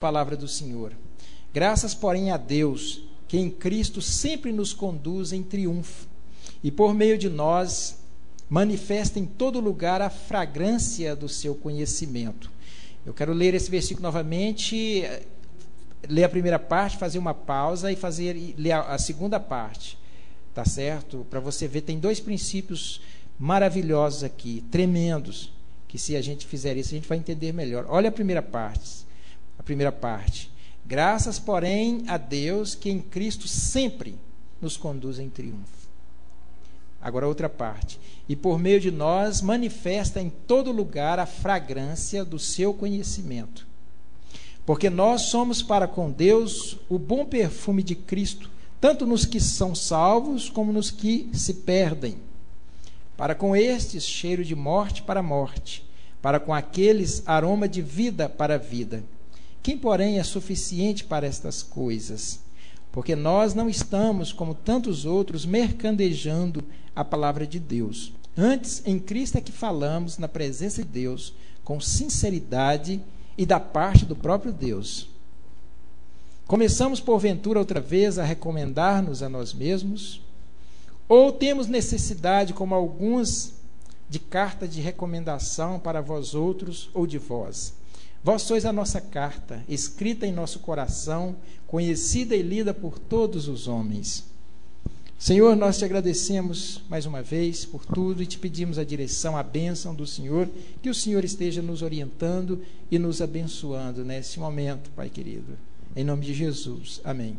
Palavra do Senhor. Graças, porém, a Deus, que em Cristo sempre nos conduz em triunfo, e por meio de nós manifesta em todo lugar a fragrância do seu conhecimento. Eu quero ler esse versículo novamente, ler a primeira parte, fazer uma pausa e ler a segunda parte, tá certo? Para você ver, tem dois princípios maravilhosos aqui, tremendos, que se a gente fizer isso, a gente vai entender melhor. Olha a primeira parte. Graças, porém, a Deus que em Cristo sempre nos conduz em triunfo. Agora a outra parte. E por meio de nós manifesta em todo lugar a fragrância do seu conhecimento. Porque nós somos para com Deus o bom perfume de Cristo, tanto nos que são salvos como nos que se perdem. Para com estes, cheiro de morte para morte, para com aqueles, aroma de vida para vida. Quem, porém, é suficiente para estas coisas? Porque nós não estamos, como tantos outros, mercadejando a palavra de Deus. Antes, em Cristo é que falamos na presença de Deus, com sinceridade e da parte do próprio Deus. Começamos, porventura, outra vez a recomendar-nos a nós mesmos? Ou temos necessidade, como alguns, de carta de recomendação para vós outros ou de vós? Vós sois a nossa carta, escrita em nosso coração, conhecida e lida por todos os homens. Senhor, nós te agradecemos mais uma vez por tudo e te pedimos a direção, a bênção do Senhor, que o Senhor esteja nos orientando e nos abençoando nesse momento, Pai querido. Em nome de Jesus. Amém.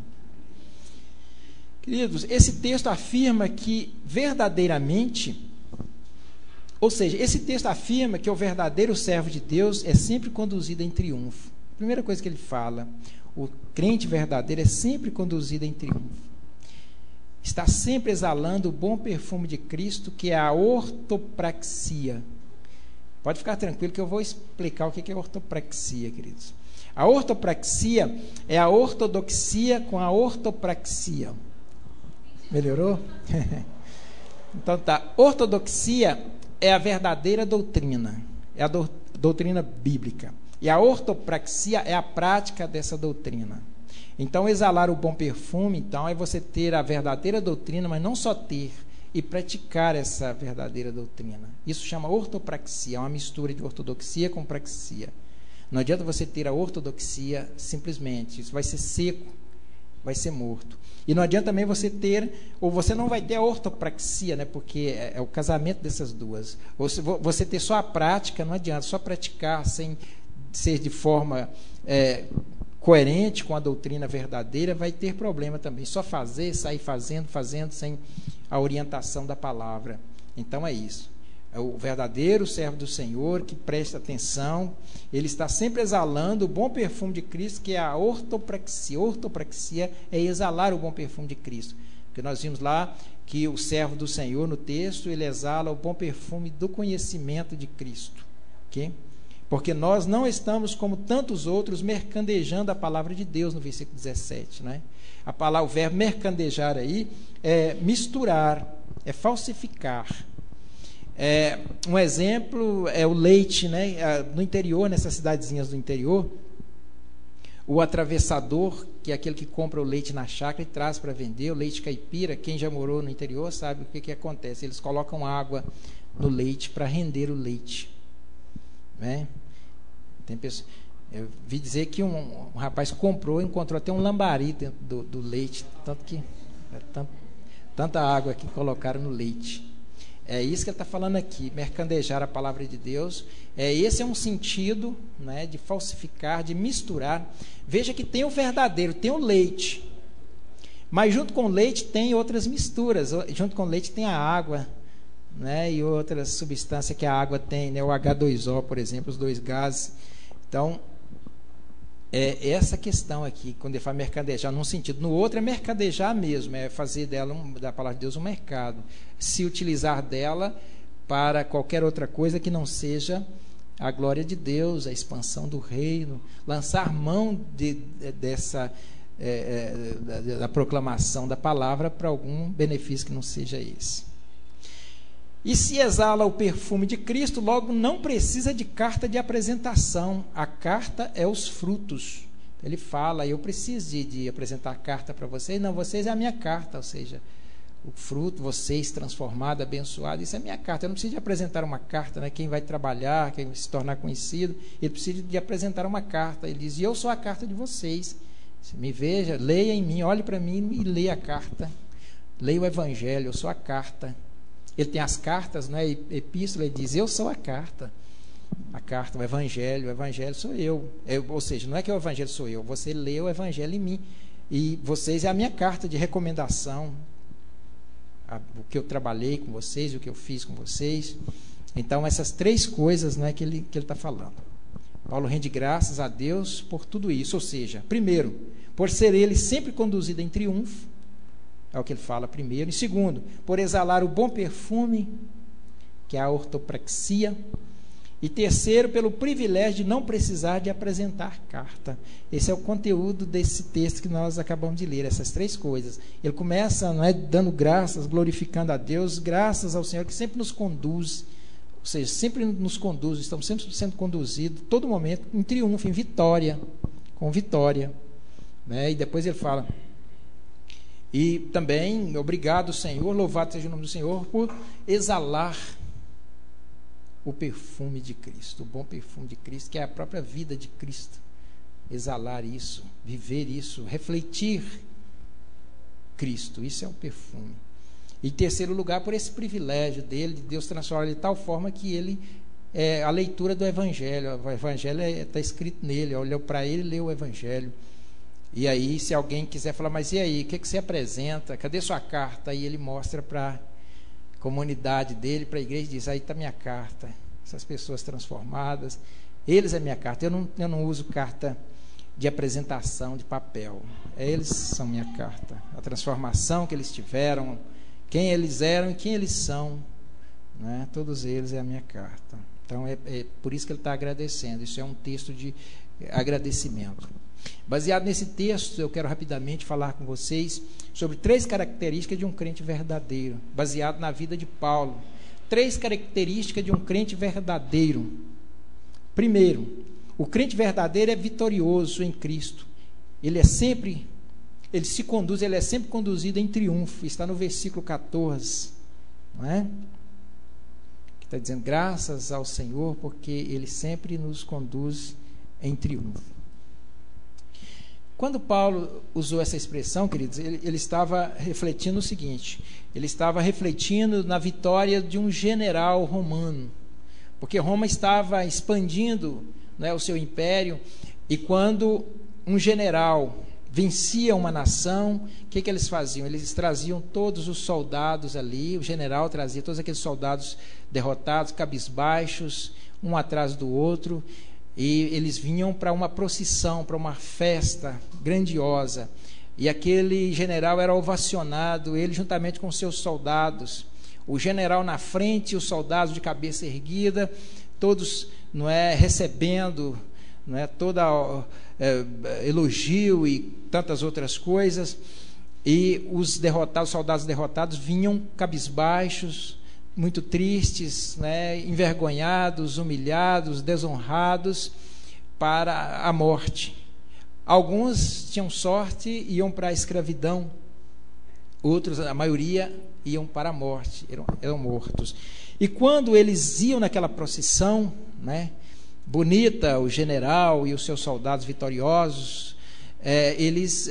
Queridos, esse texto afirma que verdadeiramente... Ou seja, esse texto afirma que o verdadeiro servo de Deus é sempre conduzido em triunfo. Primeira coisa que ele fala, o crente verdadeiro é sempre conduzido em triunfo. Está sempre exalando o bom perfume de Cristo, que é a ortopraxia. Pode ficar tranquilo que eu vou explicar o que é ortopraxia, queridos. A ortopraxia é a ortodoxia com a ortopraxia. Melhorou? Então tá, ortodoxia é a verdadeira doutrina, é a doutrina bíblica. E a ortopraxia é a prática dessa doutrina. Então, exalar o bom perfume, então, é você ter a verdadeira doutrina, mas não só ter, e praticar essa verdadeira doutrina. Isso chama ortopraxia, é uma mistura de ortodoxia com praxia. Não adianta você ter a ortodoxia simplesmente, isso vai ser seco, vai ser morto. E não adianta também você ter, ou você não vai ter a ortopraxia, né, porque é o casamento dessas duas. Ou se você ter só a prática, não adianta, só praticar sem ser de forma coerente com a doutrina verdadeira, vai ter problema também. Só fazer, sair fazendo, sem a orientação da palavra. Então é isso. É o verdadeiro servo do Senhor que presta atenção, ele está sempre exalando o bom perfume de Cristo, que é a ortopraxia. Ortopraxia é exalar o bom perfume de Cristo. Porque nós vimos lá que o servo do Senhor, no texto, ele exala o bom perfume do conhecimento de Cristo. Okay? Porque nós não estamos, como tantos outros, mercadejando a palavra de Deus, no versículo 17. Né? O verbo mercadejar aí é misturar, é falsificar. Um exemplo é o leite, né? No interior, nessas cidadezinhas do interior, o atravessador, que é aquele que compra o leite na chácara e traz para vender, o leite caipira, quem já morou no interior sabe o que acontece, eles colocam água no leite para render o leite, né? Tem pessoas, eu vi dizer que um rapaz encontrou até um lambari dentro do leite, tanta água que colocaram no leite. É isso que ele está falando aqui, mercadejar a palavra de Deus. Esse é um sentido, né, de falsificar, de misturar. Veja que tem o verdadeiro, tem o leite. Mas junto com o leite tem outras misturas. Junto com o leite tem a água, né, e outras substâncias que a água tem, né, o H2O, por exemplo, os dois gases. Então, é essa questão aqui, quando ele fala mercadejar num sentido. No outro é mercadejar mesmo, é fazer da palavra de Deus um mercado. Se utilizar dela para qualquer outra coisa que não seja a glória de Deus, a expansão do reino, lançar mão da proclamação da palavra para algum benefício que não seja esse. E se exala o perfume de Cristo, logo não precisa de carta de apresentação. A carta é os frutos Ele fala, eu preciso de apresentar a carta para vocês. Não, vocês é a minha carta, ou seja, o fruto, vocês transformados, abençoados, isso é a minha carta. Eu não preciso de apresentar uma carta, né? Quem vai trabalhar, quem vai se tornar conhecido, ele precisa de apresentar uma carta. Ele diz, e eu sou a carta de vocês. Você me veja, leia em mim, olhe para mim e leia a carta. Leia o Evangelho, eu sou a carta. Ele tem as cartas, né? Epístola, ele diz, eu sou a carta. A carta, o Evangelho sou eu. Ou seja, não é que o Evangelho sou eu, você lê o Evangelho em mim. E vocês é a minha carta de recomendação. O que eu trabalhei com vocês, o que eu fiz com vocês. Então, essas três coisas, né, que ele está falando. Paulo rende graças a Deus por tudo isso. Ou seja, primeiro, por ser ele sempre conduzido em triunfo, é o que ele fala primeiro. E segundo, por exalar o bom perfume, que é a ortopraxia. E terceiro, pelo privilégio de não precisar de apresentar carta. Esse é o conteúdo desse texto que nós acabamos de ler, essas três coisas. Ele começa, não é, dando graças, glorificando a Deus, graças ao Senhor que sempre nos conduz, ou seja, sempre nos conduz, estamos sempre sendo conduzidos, todo momento, em triunfo, em vitória, com vitória. Né? E depois ele fala, e também, obrigado Senhor, louvado seja o nome do Senhor, por exalar o perfume de Cristo, o bom perfume de Cristo, que é a própria vida de Cristo. Exalar isso, viver isso, refletir Cristo, isso é um perfume. E em terceiro lugar, por esse privilégio dele, de Deus transformar ele de tal forma que ele, a leitura do Evangelho, o Evangelho está escrito nele, olhou para ele e leu o Evangelho. E aí, se alguém quiser falar, mas e aí, o que você apresenta? Cadê sua carta? Aí ele mostra para comunidade dele, para a igreja, diz, aí está minha carta, essas pessoas transformadas, eles é minha carta, eu não uso carta de apresentação de papel, eles são minha carta, a transformação que eles tiveram, quem eles eram e quem eles são, né? Todos eles é a minha carta. Então é por isso que ele está agradecendo, isso é um texto de agradecimento. Baseado nesse texto, eu quero rapidamente falar com vocês sobre três características de um crente verdadeiro, baseado na vida de Paulo. Três características de um crente verdadeiro. Primeiro, o crente verdadeiro é vitorioso em Cristo. Ele é sempre conduzido em triunfo. Está no versículo 14, não é? Que está dizendo, graças ao Senhor, porque Ele sempre nos conduz em triunfo. Quando Paulo usou essa expressão, queridos, ele estava refletindo o seguinte, ele estava refletindo na vitória de um general romano, porque Roma estava expandindo, né, o seu império, e quando um general vencia uma nação, o que eles faziam? Eles traziam todos os soldados ali, o general trazia todos aqueles soldados derrotados, cabisbaixos, um atrás do outro, e eles vinham para uma procissão, para uma festa grandiosa, e aquele general era ovacionado, ele juntamente com seus soldados, o general na frente, os soldados de cabeça erguida, todos, não é, recebendo, não é, toda elogio e tantas outras coisas, e os soldados derrotados vinham cabisbaixos, muito tristes, né, envergonhados, humilhados, desonrados para a morte. Alguns tinham sorte e iam para a escravidão, outros, a maioria, iam para a morte, eram mortos. E quando eles iam naquela procissão, né, bonita, o general e os seus soldados vitoriosos, eles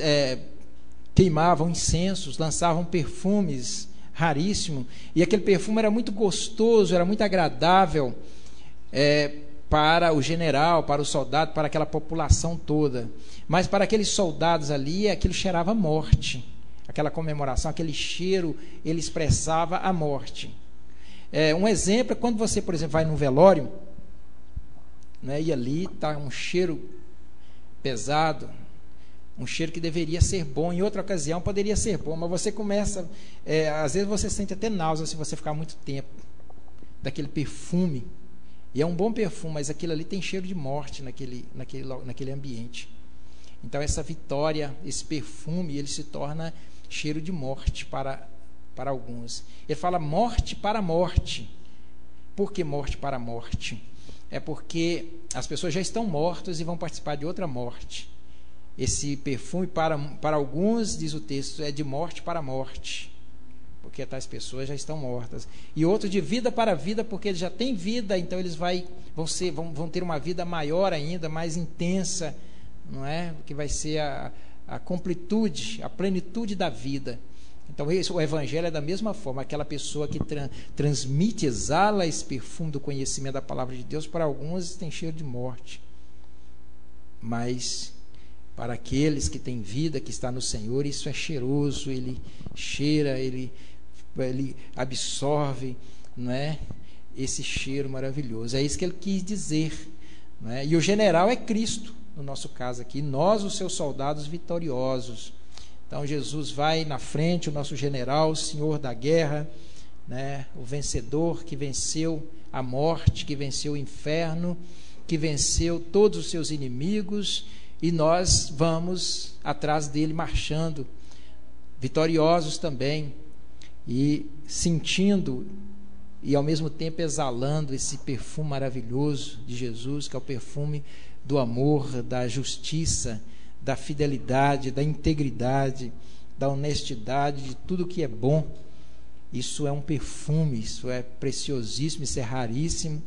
queimavam incensos, lançavam perfumes raríssimo, e aquele perfume era muito gostoso, era muito agradável para o general, para o soldado, para aquela população toda. Mas para aqueles soldados ali, aquilo cheirava a morte. Aquela comemoração, aquele cheiro, ele expressava a morte. Um exemplo é quando você, por exemplo, vai num velório, né, e ali está um cheiro pesado, um cheiro que deveria ser bom, em outra ocasião poderia ser bom, mas você começa, às vezes você sente até náusea se você ficar muito tempo, daquele perfume, e é um bom perfume, mas aquilo ali tem cheiro de morte naquele ambiente. Então essa vitória, esse perfume, ele se torna cheiro de morte para alguns. Ele fala morte para morte. Por que morte para morte? É porque as pessoas já estão mortas e vão participar de outra morte. esse perfume para alguns, diz o texto, é de morte para morte, porque tais pessoas já estão mortas, e outros de vida para vida, porque eles já têm vida, então eles vão ter uma vida maior ainda, mais intensa, não é? Que vai ser a completude, a plenitude da vida. Então o Evangelho é da mesma forma, aquela pessoa que transmite, exala esse perfume do conhecimento da palavra de Deus, para alguns tem cheiro de morte, mas para aqueles que têm vida, que está no Senhor, isso é cheiroso, ele cheira, ele absorve, não é? Esse cheiro maravilhoso. É isso que ele quis dizer, não é? E o general é Cristo, no nosso caso aqui, nós os seus soldados vitoriosos. Então Jesus vai na frente, o nosso general, o senhor da guerra, né? O vencedor que venceu a morte, que venceu o inferno, que venceu todos os seus inimigos, e nós vamos atrás dele marchando, vitoriosos também, e sentindo e ao mesmo tempo exalando esse perfume maravilhoso de Jesus, que é o perfume do amor, da justiça, da fidelidade, da integridade, da honestidade, de tudo que é bom. Isso é um perfume, isso é preciosíssimo, isso é raríssimo,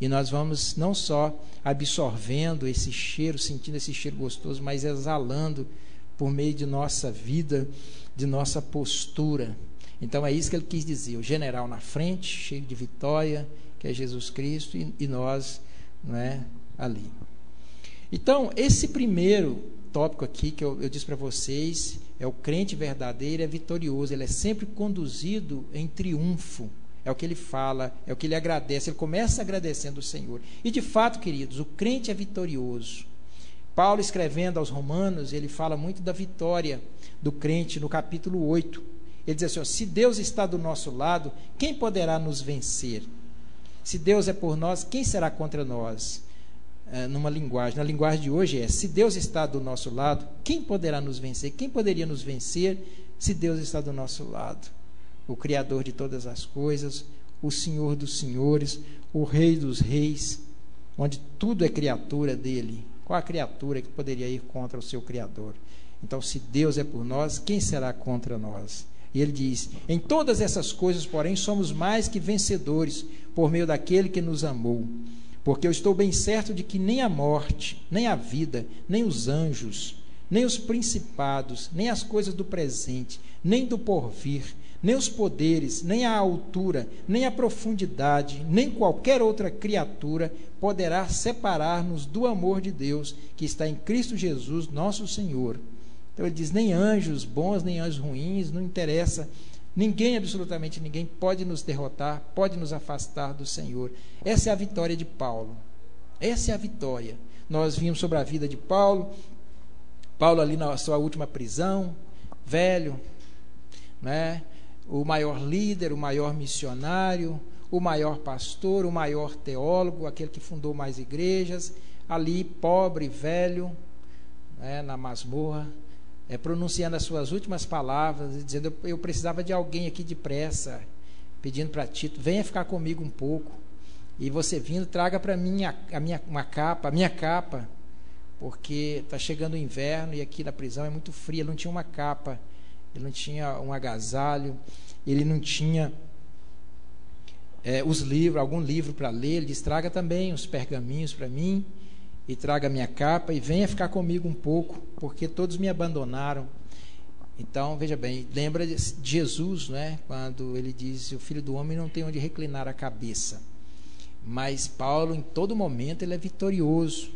e nós vamos não só absorvendo esse cheiro, sentindo esse cheiro gostoso, mas exalando por meio de nossa vida, de nossa postura. Então é isso que ele quis dizer, o general na frente, cheio de vitória, que é Jesus Cristo, e nós, não é, ali. Então, esse primeiro tópico aqui que eu disse para vocês, é o crente verdadeiro, é vitorioso, ele é sempre conduzido em triunfo, é o que ele fala, é o que ele agradece, ele começa agradecendo o Senhor. E de fato, queridos, o crente é vitorioso. Paulo, escrevendo aos Romanos, ele fala muito da vitória do crente no capítulo 8. Ele diz assim, ó, se Deus está do nosso lado, quem poderá nos vencer? Se Deus é por nós, quem será contra nós? Na linguagem de hoje é, se Deus está do nosso lado, quem poderá nos vencer? Quem poderia nos vencer se Deus está do nosso lado? O Criador de todas as coisas, o Senhor dos senhores, o Rei dos reis, onde tudo é criatura dele. Qual a criatura que poderia ir contra o seu Criador? Então, se Deus é por nós, quem será contra nós? E ele diz, em todas essas coisas, porém, somos mais que vencedores, por meio daquele que nos amou. Porque eu estou bem certo de que nem a morte, nem a vida, nem os anjos, nem os principados, nem as coisas do presente, nem do porvir, nem os poderes, nem a altura, nem a profundidade, nem qualquer outra criatura poderá separar-nos do amor de Deus que está em Cristo Jesus, nosso Senhor. Então ele diz, nem anjos bons, nem anjos ruins, não interessa. Ninguém, absolutamente ninguém, pode nos derrotar, pode nos afastar do Senhor. Essa é a vitória de Paulo. Essa é a vitória. Nós vimos sobre a vida de Paulo. Paulo ali na sua última prisão, velho, né? O maior líder, o maior missionário, o maior pastor, o maior teólogo, aquele que fundou mais igrejas, ali pobre, velho, né? Na masmorra, pronunciando as suas últimas palavras e dizendo, eu precisava de alguém aqui depressa, pedindo para Tito, venha ficar comigo um pouco, e você vindo, traga para mim a minha capa, porque está chegando o inverno e aqui na prisão é muito frio. Ele não tinha uma capa, ele não tinha um agasalho, ele não tinha algum livro para ler. Ele diz, traga também os pergaminhos para mim, e traga a minha capa, e venha ficar comigo um pouco, porque todos me abandonaram. Então, veja bem, lembra de Jesus, né? Quando ele diz, o Filho do Homem não tem onde reclinar a cabeça. Mas Paulo, em todo momento, ele é vitorioso,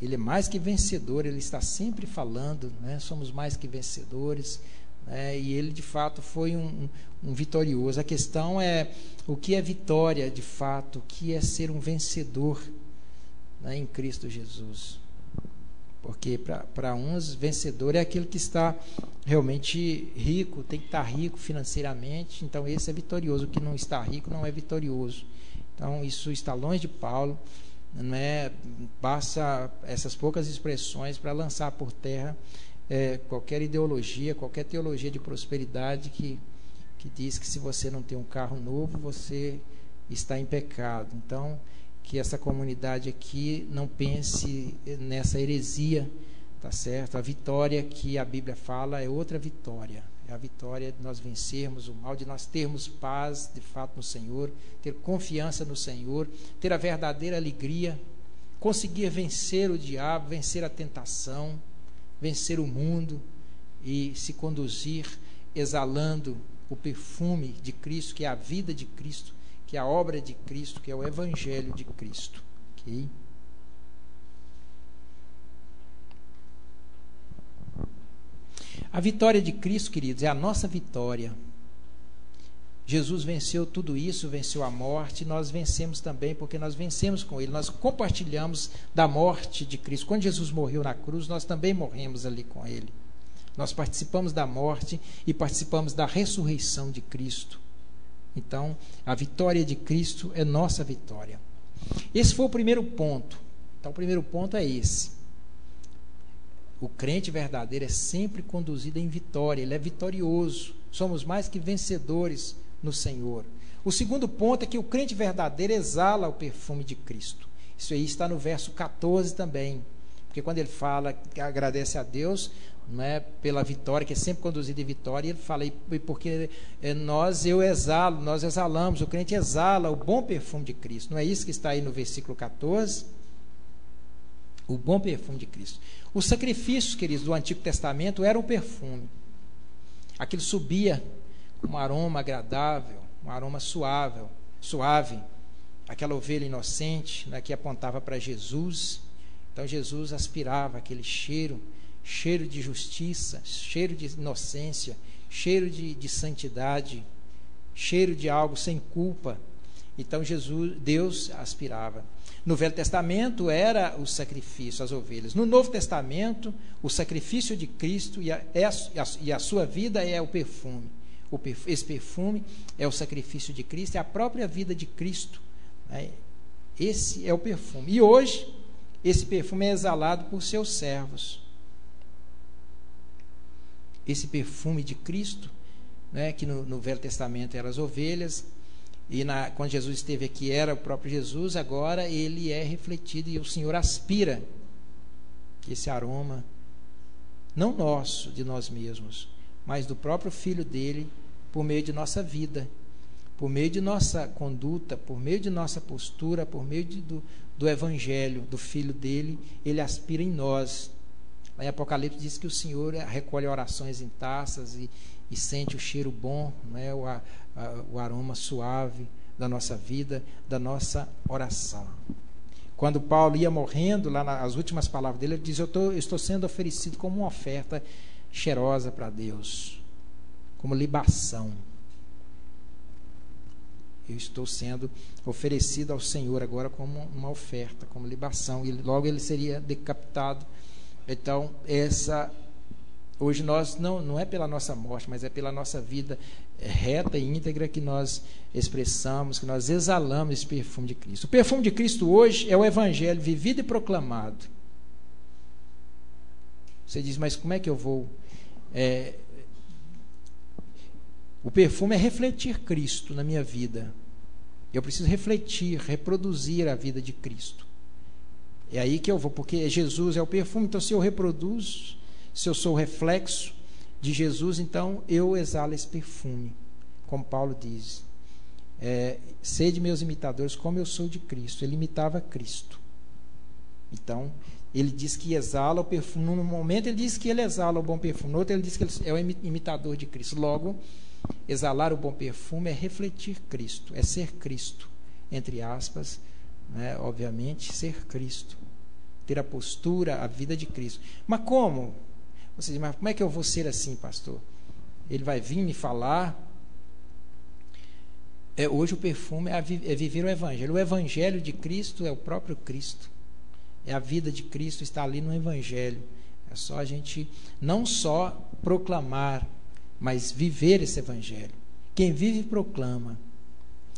ele é mais que vencedor, ele está sempre falando, né? Somos mais que vencedores, né? E ele de fato foi um vitorioso. A questão é, o que é vitória de fato? O que é ser um vencedor, né, em Cristo Jesus? Porque para uns, vencedor é aquele que está realmente rico, tem que estar rico financeiramente, então esse é vitorioso. O que não está rico não é vitorioso. Então isso está longe de Paulo, né? Basta essas poucas expressões para lançar por terra qualquer ideologia, qualquer teologia de prosperidade que diz que se você não tem um carro novo, você está em pecado. Então, que essa comunidade aqui não pense nessa heresia tá certo? A vitória que a Bíblia fala é outra vitória. É a vitória de nós vencermos o mal, de nós termos paz de fato no Senhor, ter confiança no Senhor, ter a verdadeira alegria, conseguir vencer o diabo, vencer a tentação, vencer o mundo e se conduzir exalando o perfume de Cristo, que é a vida de Cristo, que é a obra de Cristo, que é o Evangelho de Cristo. Ok? A vitória de Cristo, queridos, é a nossa vitória. Jesus venceu tudo isso, venceu a morte, nós vencemos também, porque nós vencemos com Ele, nós compartilhamos da morte de Cristo. Quando Jesus morreu na cruz, nós também morremos ali com Ele. Nós participamos da morte e participamos da ressurreição de Cristo. Então, a vitória de Cristo é nossa vitória. Esse foi o primeiro ponto. Então, o primeiro ponto é esse. O crente verdadeiro é sempre conduzido em vitória, ele é vitorioso. Somos mais que vencedores no Senhor. O segundo ponto é que o crente verdadeiro exala o perfume de Cristo. Isso aí está no verso 14 também. Porque quando ele fala que agradece a Deus, não é, pela vitória, que é sempre conduzido em vitória, ele fala, porque nós exalamos, o crente exala o bom perfume de Cristo. Não é isso que está aí no versículo 14? O bom perfume de Cristo. Os sacrifícios, queridos, do Antigo Testamento eram o perfume. Aquilo subia com um aroma agradável, um aroma suave. Aquela ovelha inocente, né, que apontava para Jesus. Então Jesus aspirava aquele cheiro de justiça, cheiro de inocência, cheiro de santidade, cheiro de algo sem culpa. Então Deus aspirava. No Velho Testamento era o sacrifício, as ovelhas. No Novo Testamento, o sacrifício de Cristo e a sua vida é o perfume. Esse perfume é o sacrifício de Cristo, é a própria vida de Cristo. Né? Esse é o perfume. E hoje, esse perfume é exalado por seus servos. Esse perfume de Cristo, né, que no Velho Testamento eram as ovelhas, e quando Jesus esteve aqui era o próprio Jesus, agora ele é refletido e o Senhor aspira esse aroma, não nosso, de nós mesmos, mas do próprio Filho dele, por meio de nossa vida, por meio de nossa conduta, por meio de nossa postura, por meio do Evangelho, do Filho dele, ele aspira em nós. Lá em Apocalipse diz que o Senhor recolhe orações em taças e sente o cheiro bom, né, o aroma suave da nossa vida, da nossa oração. Quando Paulo ia morrendo, lá nas últimas palavras dele, ele diz, eu estou sendo oferecido como uma oferta cheirosa para Deus, como libação. Eu estou sendo oferecido ao Senhor agora como uma oferta, como libação, e logo ele seria decapitado. Então, hoje nós, não é pela nossa morte, mas é pela nossa vida reta e íntegra que nós expressamos, que nós exalamos esse perfume de Cristo. O perfume de Cristo hoje é o Evangelho vivido e proclamado. Você diz, mas como é que eu vou... O perfume é refletir Cristo na minha vida. Eu preciso refletir, reproduzir a vida de Cristo. É aí que eu vou, porque Jesus é o perfume, então se eu reproduzo, se eu sou o reflexo de Jesus, então eu exalo esse perfume, como Paulo diz. Sede meus imitadores, como eu sou de Cristo. Ele imitava Cristo. Então, ele diz que exala o perfume. Num momento ele diz que ele exala o bom perfume, no outro ele diz que ele é o imitador de Cristo. Logo, exalar o bom perfume é refletir Cristo, é ser Cristo, entre aspas, né? Obviamente, ser Cristo, ter a postura, a vida de Cristo. Mas como? Você diz, mas como é que eu vou ser assim, pastor? Ele vai vir me falar. Hoje o perfume é viver o Evangelho. O Evangelho de Cristo é o próprio Cristo. É a vida de Cristo, está ali no Evangelho. É só a gente não só proclamar, mas viver esse Evangelho. Quem vive, proclama.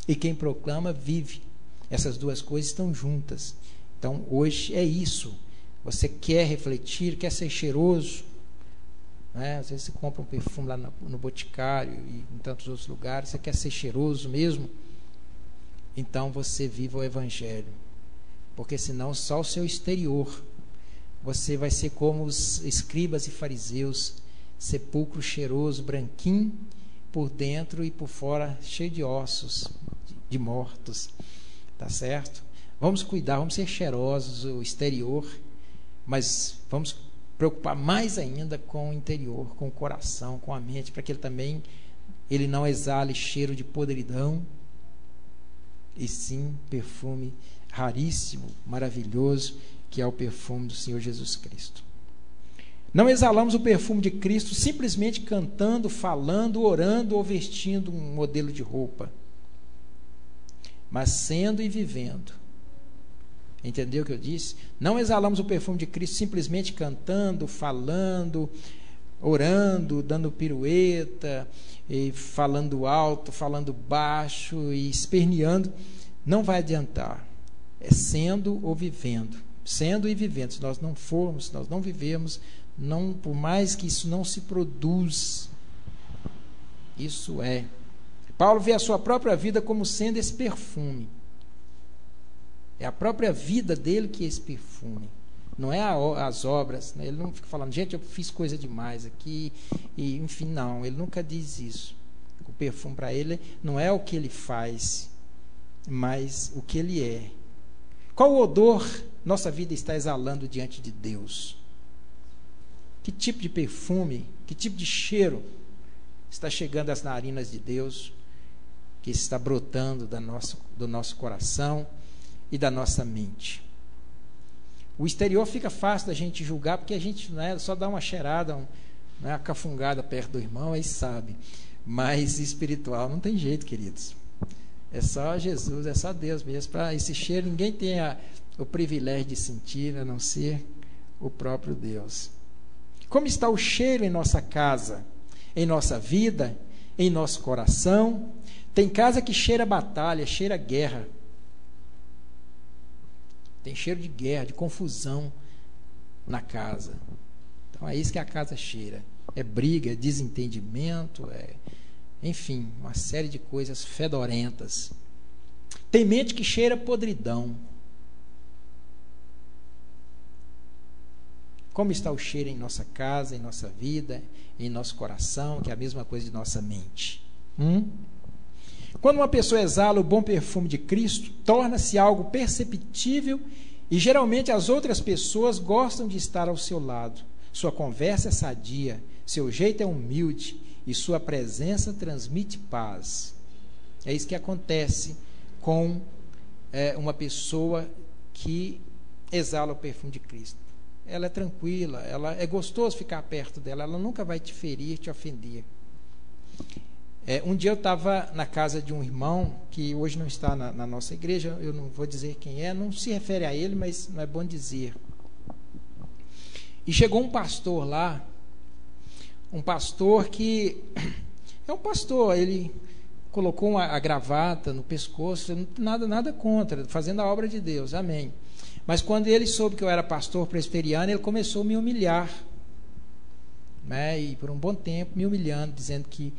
E quem proclama, vive. Essas duas coisas estão juntas. Então, hoje é isso. Você quer refletir, quer ser cheiroso. Né? Às vezes você compra um perfume lá no Boticário e em tantos outros lugares. Você quer ser cheiroso mesmo? Então, você viva o Evangelho. Porque senão só o seu exterior você vai ser como os escribas e fariseus, sepulcro cheiroso, branquinho, por dentro e por fora, cheio de ossos, de mortos. Tá certo? Vamos cuidar, vamos ser cheirosos, o exterior, mas vamos preocupar mais ainda com o interior, com o coração, com a mente, para que ele não exale cheiro de podridão, e sim perfume raríssimo, maravilhoso, que é o perfume do Senhor Jesus Cristo. Não exalamos o perfume de Cristo simplesmente cantando, falando, orando ou vestindo um modelo de roupa, mas sendo e vivendo. Entendeu o que eu disse? Não exalamos o perfume de Cristo simplesmente cantando, falando, orando, dando pirueta, e falando alto, falando baixo e esperneando. Não vai adiantar. É sendo ou vivendo. Sendo e vivendo. Se nós não formos, se nós não vivemos, não, por mais que isso não se produz, isso é. Paulo vê a sua própria vida como sendo esse perfume. É a própria vida dele que é esse perfume. Não é as obras, né? Ele não fica falando, gente, eu fiz coisa demais aqui, e enfim, não, ele nunca diz isso. O perfume para ele não é o que ele faz, mas o que ele é. Qual odor nossa vida está exalando diante de Deus? Que tipo de perfume, que tipo de cheiro está chegando às narinas de Deus, que está brotando do nosso coração e da nossa mente? O exterior fica fácil da gente julgar, porque a gente, né, só dá uma cheirada, uma cafungada perto do irmão, aí sabe. Mas espiritual não tem jeito, queridos. É só Jesus, é só Deus mesmo. Para esse cheiro, ninguém tem o privilégio de sentir, a não ser o próprio Deus. Como está o cheiro em nossa casa, em nossa vida, em nosso coração? Tem casa que cheira batalha, cheira guerra. Tem cheiro de guerra, de confusão na casa. Então é isso que a casa cheira. É briga, é desentendimento, enfim, uma série de coisas fedorentas. Tem mente que cheira podridão. Como está o cheiro em nossa casa, em nossa vida, em nosso coração, que é a mesma coisa de nossa mente? Quando uma pessoa exala o bom perfume de Cristo, torna-se algo perceptível e geralmente as outras pessoas gostam de estar ao seu lado. Sua conversa é sadia, seu jeito é humilde e sua presença transmite paz. É isso que acontece com uma pessoa que exala o perfume de Cristo. Ela é tranquila, é gostoso ficar perto dela, ela nunca vai te ferir, te ofender. Um dia eu estava na casa de um irmão, que hoje não está na nossa igreja, eu não vou dizer quem é, não se refere a ele, mas não é bom dizer. E chegou um pastor lá, um pastor que é um pastor, ele colocou a gravata no pescoço, nada contra, fazendo a obra de Deus, amém. Mas quando ele soube que eu era pastor presbiteriano, ele começou a me humilhar, né? E por um bom tempo me humilhando, dizendo que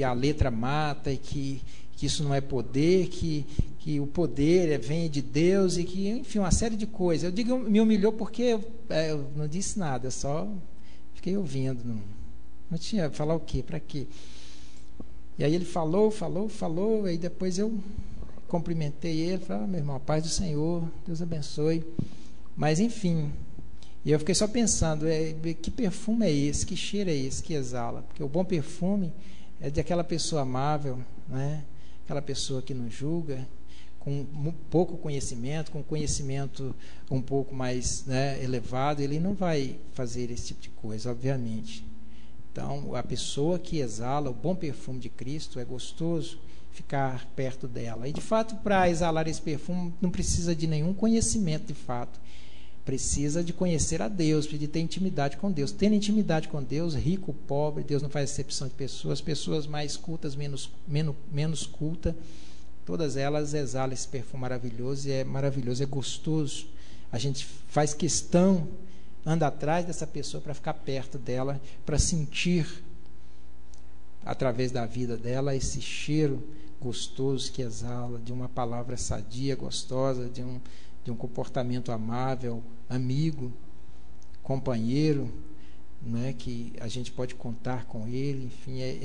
a letra mata e que isso não é poder, que o poder vem de Deus e que, enfim, uma série de coisas. Eu digo, me humilhou porque eu não disse nada, eu só fiquei ouvindo. Não tinha, falar o quê, para quê? E aí ele falou, aí depois eu cumprimentei ele, falei, meu irmão, a paz do Senhor, Deus abençoe. Mas, enfim, e eu fiquei só pensando, que perfume é esse, que cheiro é esse que exala? Porque o bom perfume é de aquela pessoa amável, né? Aquela pessoa que não julga, com pouco conhecimento, com conhecimento um pouco mais, né, elevado, ele não vai fazer esse tipo de coisa, obviamente. Então, a pessoa que exala o bom perfume de Cristo, é gostoso ficar perto dela. E, de fato, para exalar esse perfume, não precisa de nenhum conhecimento, de fato. Precisa de conhecer a Deus, de ter intimidade com Deus. Tendo intimidade com Deus, rico, pobre, Deus não faz exceção de pessoas mais cultas, menos cultas, todas elas exalam esse perfume maravilhoso, e é maravilhoso, é gostoso. A gente faz questão, anda atrás dessa pessoa para ficar perto dela, para sentir, através da vida dela, esse cheiro gostoso que exala, de uma palavra sadia, gostosa, de um comportamento amável, amigo. companheiro, né, que a gente pode contar com ele, enfim, é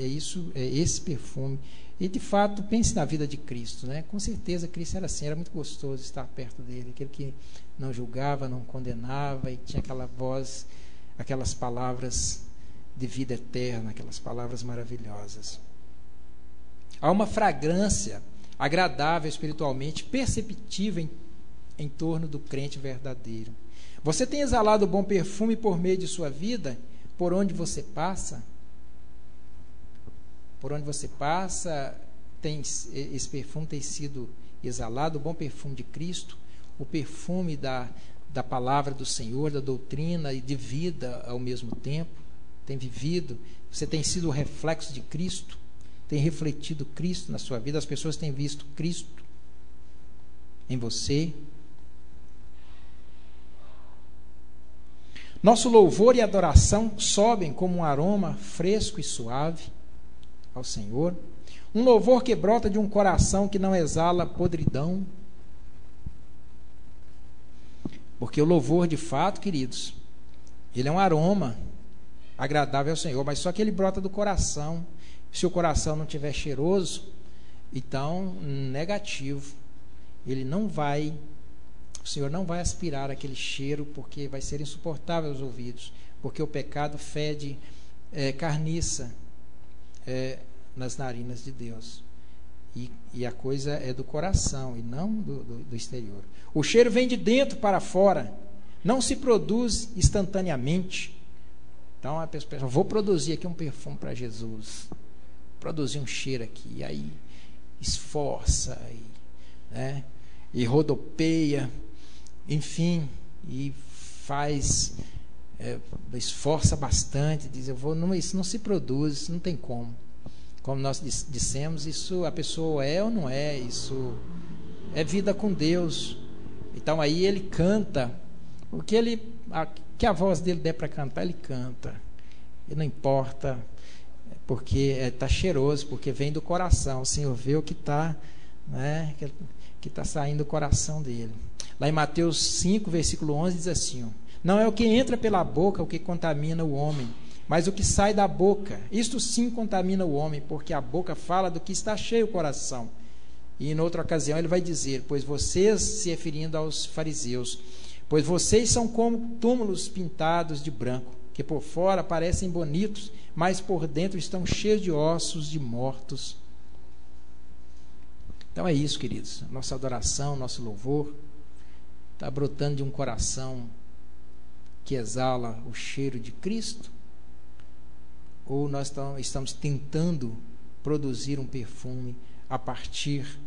esse perfume. E de fato, pense na vida de Cristo, né? Com certeza Cristo era assim, era muito gostoso estar perto dele, aquele que não julgava, não condenava, e tinha aquela voz, aquelas palavras de vida eterna, aquelas palavras maravilhosas. Há uma fragrância agradável espiritualmente, perceptível em torno do crente verdadeiro. Você tem exalado o bom perfume por meio de sua vida, por onde você passa? Por onde você passa, esse perfume tem sido exalado, o bom perfume de Cristo, o perfume da palavra do Senhor, da doutrina e de vida ao mesmo tempo. Tem vivido, você tem sido o reflexo de Cristo, tem refletido Cristo na sua vida, as pessoas têm visto Cristo em você. Nosso louvor e adoração sobem como um aroma fresco e suave ao Senhor, um louvor que brota de um coração que não exala podridão. Porque o louvor, de fato, queridos, ele é um aroma agradável ao Senhor, mas só que ele brota do coração. Se o coração não estiver cheiroso, então negativo, o Senhor não vai aspirar aquele cheiro, porque vai ser insuportável aos ouvidos, porque o pecado fede carniça nas narinas de Deus, e a coisa é do coração e não do exterior. O cheiro vem de dentro para fora, não se produz instantaneamente. Então a pessoa pensa, vou produzir aqui um perfume para Jesus, produzir um cheiro aqui, e aí esforça e rodopeia, enfim, e esforça bastante, diz, isso não se produz, isso não tem como nós dissemos, isso a pessoa é ou não é, isso é vida com Deus. Então aí ele canta o que a voz dele der para cantar, ele canta, e não importa, porque está cheiroso, porque vem do coração. O Senhor vê o que está saindo do coração dele. Lá em Mateus 5, versículo 11, diz assim, não é o que entra pela boca o que contamina o homem, mas o que sai da boca, isto sim contamina o homem, porque a boca fala do que está cheio o coração. E em outra ocasião ele vai dizer, pois vocês, se referindo aos fariseus, pois vocês são como túmulos pintados de branco, que por fora parecem bonitos, mas por dentro estão cheios de ossos de mortos. Então é isso, queridos, nossa adoração, nosso louvor está brotando de um coração que exala o cheiro de Cristo, ou nós estamos tentando produzir um perfume a partir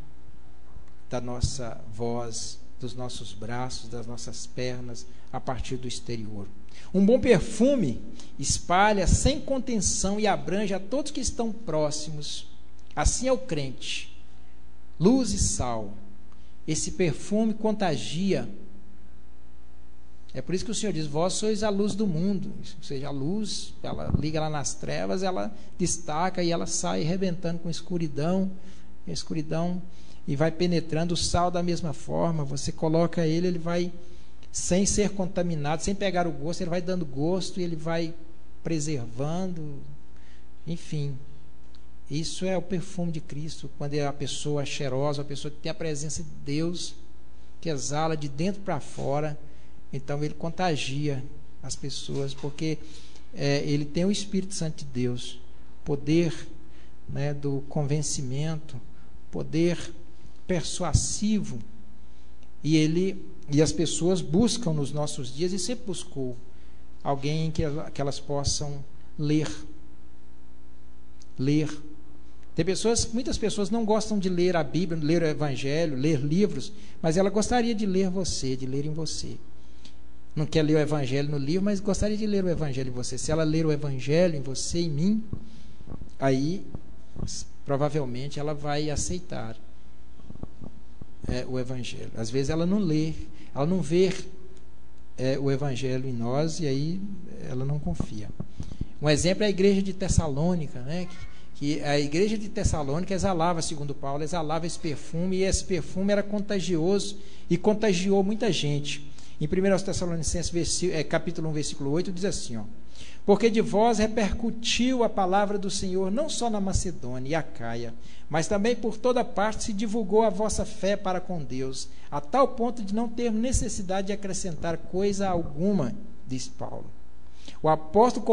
da nossa voz, dos nossos braços, das nossas pernas, a partir do exterior. Um bom perfume espalha sem contenção e abrange a todos que estão próximos. Assim é o crente, luz e sal. Esse perfume contagia. É por isso que o Senhor diz, vós sois a luz do mundo. Ou seja, a luz, ela liga lá nas trevas, ela destaca e ela sai arrebentando com a escuridão, e vai penetrando. O sal da mesma forma, você coloca ele vai, sem ser contaminado, sem pegar o gosto, ele vai dando gosto e ele vai preservando, enfim. Isso é o perfume de Cristo, quando é a pessoa cheirosa, a pessoa que tem a presença de Deus, que exala de dentro para fora. Então ele contagia as pessoas, porque ele tem o Espírito Santo de Deus, poder do convencimento, poder persuasivo, e as pessoas buscam nos nossos dias, e sempre buscou alguém em que elas possam ler. Muitas pessoas não gostam de ler a Bíblia, ler o Evangelho, ler livros, mas ela gostaria de ler você, de ler em você. Não quer ler o Evangelho no livro, mas gostaria de ler o Evangelho em você. Se ela ler o Evangelho em você, em mim, aí provavelmente ela vai aceitar o Evangelho. Às vezes ela não lê, ela não vê o Evangelho em nós, e aí ela não confia. Um exemplo é a igreja de Tessalônica, que a igreja de Tessalônica exalava, segundo Paulo, exalava esse perfume, e esse perfume era contagioso e contagiou muita gente. Em 1 Tessalonicenses, capítulo 1, versículo 8, diz assim, ó: porque de vós repercutiu a palavra do Senhor não só na Macedônia e Acaia, mas também por toda parte se divulgou a vossa fé para com Deus, a tal ponto de não ter necessidade de acrescentar coisa alguma, diz Paulo. O apóstolo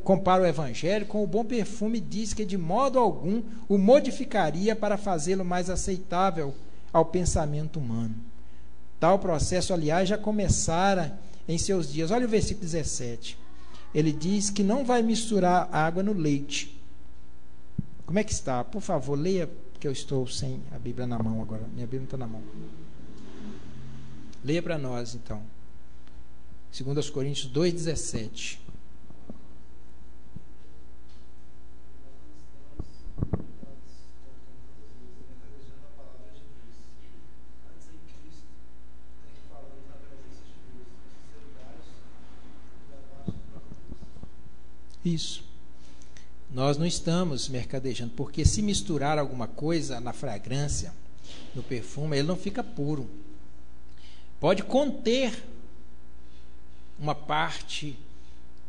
compara o evangelho com o bom perfume e diz que de modo algum o modificaria para fazê-lo mais aceitável ao pensamento humano. Tal processo, aliás, já começara em seus dias. Olha o versículo 17. Ele diz que não vai misturar água no leite. Como é que está? Por favor, leia, porque eu estou sem a Bíblia na mão agora. Minha Bíblia não está na mão. Leia para nós, então. 2 Coríntios 2,17. Isso. Nós não estamos mercadejando, porque se misturar alguma coisa na fragrância, no perfume, ele não fica puro. Pode conter uma parte,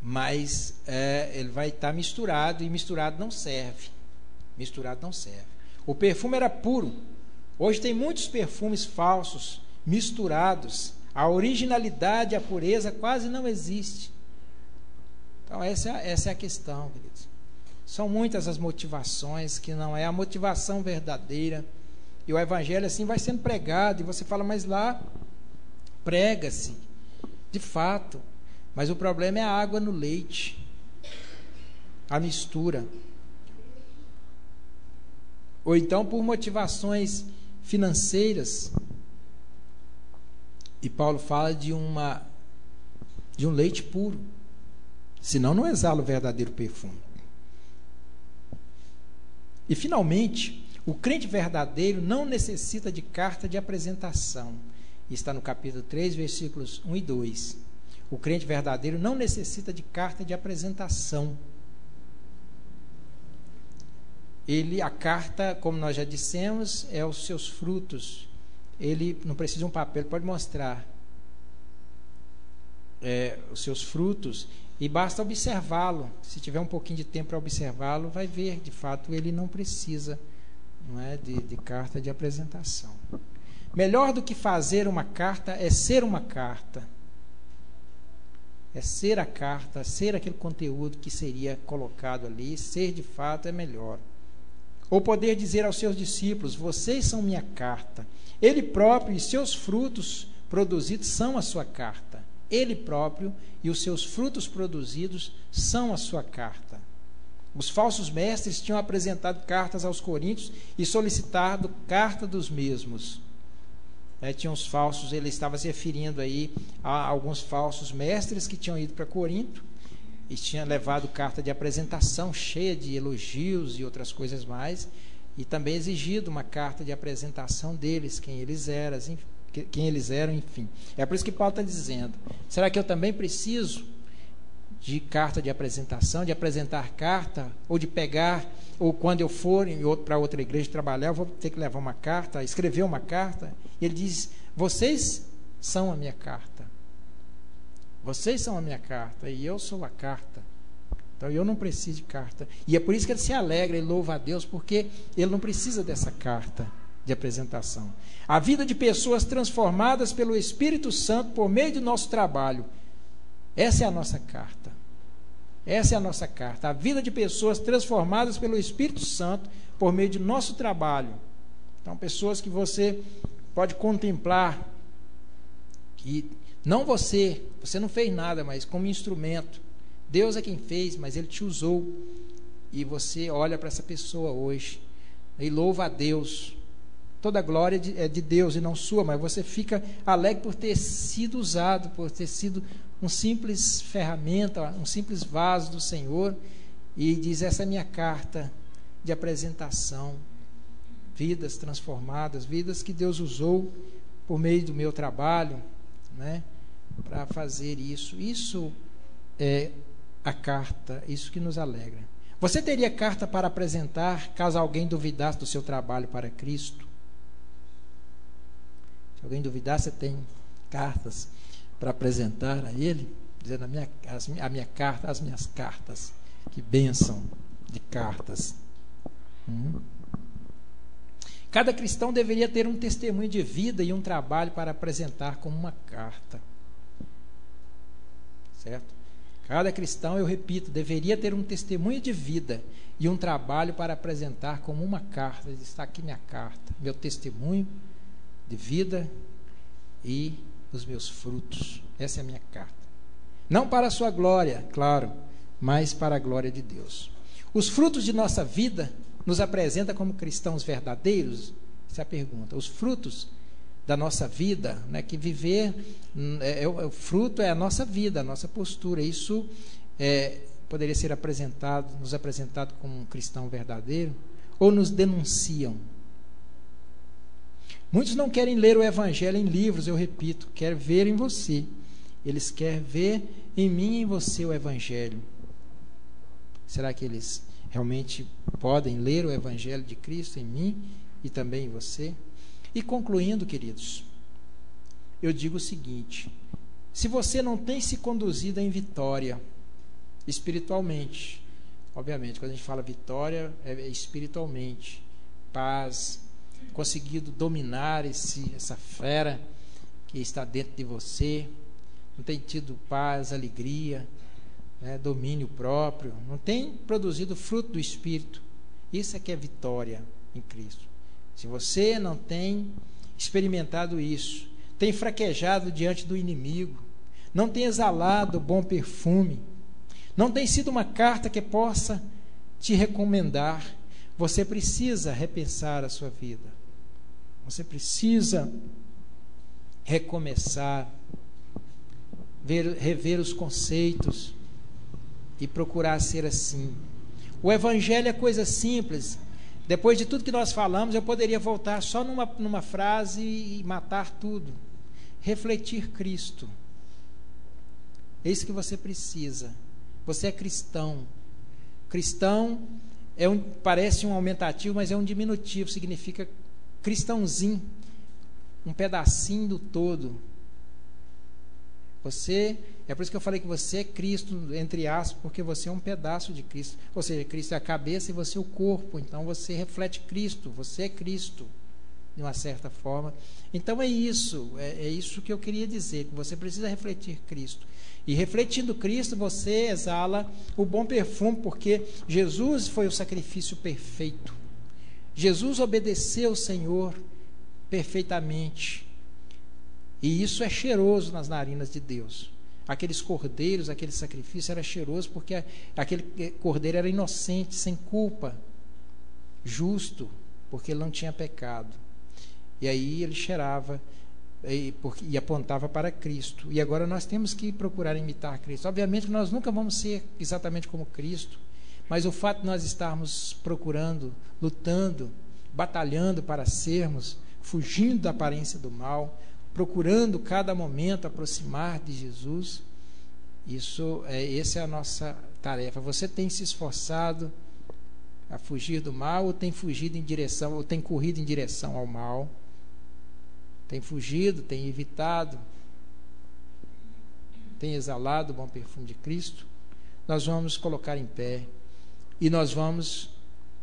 mas ele vai estar misturado, e misturado não serve. Misturado não serve. O perfume era puro. Hoje tem muitos perfumes falsos, misturados. A originalidade, a pureza quase não existe. Então essa é a questão, queridos. São muitas as motivações que não é a motivação verdadeira. E o evangelho assim vai sendo pregado, e você fala, mas lá prega-se, de fato, mas o problema é a água no leite, a mistura. Ou então por motivações financeiras, e Paulo fala de um leite puro, senão não exala o verdadeiro perfume. E finalmente, o crente verdadeiro não necessita de carta de apresentação. Está no capítulo 3, versículos 1 e 2. O crente verdadeiro não necessita de carta de apresentação. A carta, como nós já dissemos, é os seus frutos. Ele não precisa de um papel, ele pode mostrar os seus frutos, e basta observá-lo. Se tiver um pouquinho de tempo para observá-lo, vai ver, de fato, ele não precisa, não é, de carta de apresentação. Melhor do que fazer uma carta é ser uma carta. É ser a carta, ser aquele conteúdo que seria colocado ali. Ser de fato é melhor. Ou poder dizer aos seus discípulos: vocês são minha carta. Ele próprio e seus frutos produzidos são a sua carta. Ele próprio e os seus frutos produzidos são a sua carta. Os falsos mestres tinham apresentado cartas aos coríntios e solicitado carta dos mesmos. Tinha os falsos, ele estava se referindo aí a alguns falsos mestres que tinham ido para Corinto e tinham levado carta de apresentação cheia de elogios e outras coisas mais, e também exigido uma carta de apresentação deles, quem eles eram, enfim. É por isso que Paulo está dizendo: será que eu também preciso de carta de apresentação, de apresentar carta, ou de pegar, ou quando eu for para outra igreja trabalhar, eu vou ter que levar uma carta, escrever uma carta? Ele diz: vocês são a minha carta. Vocês são a minha carta, e eu sou a carta. Então eu não preciso de carta. E é por isso que ele se alegra e louva a Deus, porque ele não precisa dessa carta de apresentação. A vida de pessoas transformadas pelo Espírito Santo por meio do nosso trabalho, essa é a nossa carta. Essa é a nossa carta. A vida de pessoas transformadas pelo Espírito Santo por meio do nosso trabalho. Então, pessoas que você pode contemplar, que não você não fez nada, mas como instrumento. Deus é quem fez, mas Ele te usou. E você olha para essa pessoa hoje e louva a Deus. Toda a glória é de Deus e não sua, mas você fica alegre por ter sido usado, por ter sido um simples ferramenta, um simples vaso do Senhor, e diz: essa é minha carta de apresentação. Vidas transformadas, vidas que Deus usou por meio do meu trabalho, né, para fazer isso. Isso é a carta, isso que nos alegra. Você teria carta para apresentar caso alguém duvidasse do seu trabalho para Cristo? Se alguém duvidar, você tem cartas. para apresentar a Ele, dizendo a minha carta, as minhas cartas. Que bênção de cartas. Cada cristão deveria ter um testemunho de vida e um trabalho para apresentar como uma carta. Certo? Cada cristão, eu repito, deveria ter um testemunho de vida e um trabalho para apresentar como uma carta. Está aqui minha carta, meu testemunho de vida e os meus frutos. Essa é a minha carta. Não para a sua glória, claro, mas para a glória de Deus. Os frutos de nossa vida nos apresenta como cristãos verdadeiros? Essa é a pergunta. Os frutos da nossa vida, né, que viver, o fruto é a nossa vida, a nossa postura. Isso poderia ser nos apresentado como um cristão verdadeiro, ou nos denunciam? Muitos não querem ler o Evangelho em livros, eu repito, querem ver em você. Eles querem ver em mim e em você o Evangelho. Será que eles realmente podem ler o Evangelho de Cristo em mim e também em você? E concluindo, queridos, eu digo o seguinte: se você não tem se conduzido em vitória espiritualmente, obviamente, quando a gente fala vitória, é espiritualmente, paz, conseguido dominar essa fera que está dentro de você, não tem tido paz, alegria, domínio próprio, não tem produzido fruto do Espírito, isso é que é vitória em Cristo. Se você não tem experimentado isso, tem fraquejado diante do inimigo, não tem exalado bom perfume, não tem sido uma carta que possa te recomendar, você precisa repensar a sua vida, você precisa recomeçar, rever os conceitos e procurar ser assim. O Evangelho é coisa simples. Depois de tudo que nós falamos, eu poderia voltar só numa frase e matar tudo. Refletir Cristo. É isso que você precisa. Você é cristão. Cristão parece um aumentativo, mas é um diminutivo. Significa cristãozinho, um pedacinho do todo. É por isso que eu falei que você é Cristo, entre aspas, porque você é um pedaço de Cristo. Ou seja, Cristo é a cabeça e você é o corpo. Então você reflete Cristo, você é Cristo, de uma certa forma. Então é isso que eu queria dizer, que você precisa refletir Cristo. E refletindo Cristo, você exala o bom perfume, porque Jesus foi o sacrifício perfeito. Jesus obedeceu o Senhor perfeitamente. E isso é cheiroso nas narinas de Deus. Aqueles cordeiros, aquele sacrifício era cheiroso porque aquele cordeiro era inocente, sem culpa, justo, porque ele não tinha pecado. E aí ele cheirava e apontava para Cristo. E agora nós temos que procurar imitar Cristo. Obviamente que nós nunca vamos ser exatamente como Cristo, mas o fato de nós estarmos procurando, lutando, batalhando para sermos, fugindo da aparência do mal, procurando cada momento aproximar de Jesus, essa é a nossa tarefa. Você tem se esforçado a fugir do mal, ou tem fugido em direção, ou tem corrido em direção ao mal? Tem fugido, tem evitado, tem exalado o bom perfume de Cristo? Nós vamos colocar em pé e nós vamos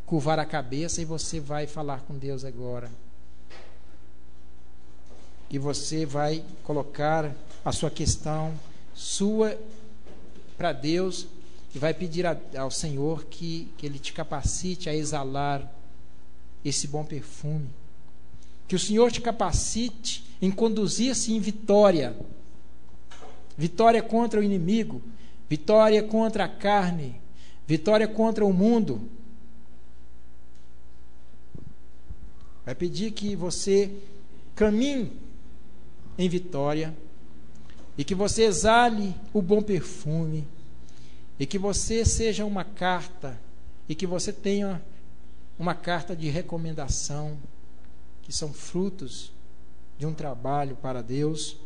curvar a cabeça, e você vai falar com Deus agora. E você vai colocar a sua questão para Deus e vai pedir ao Senhor que Ele te capacite a exalar esse bom perfume. Que o Senhor te capacite em conduzir-se em vitória. Vitória contra o inimigo, vitória contra a carne, vitória contra o mundo. Vai pedir que você caminhe em vitória, e que você exale o bom perfume, e que você seja uma carta, e que você tenha uma carta de recomendação, que são frutos de um trabalho para Deus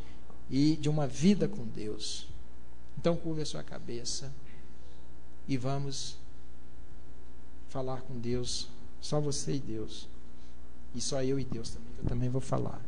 e de uma vida com Deus. Então curva a sua cabeça e vamos falar com Deus, só você e Deus, e só eu e Deus também, eu também vou falar.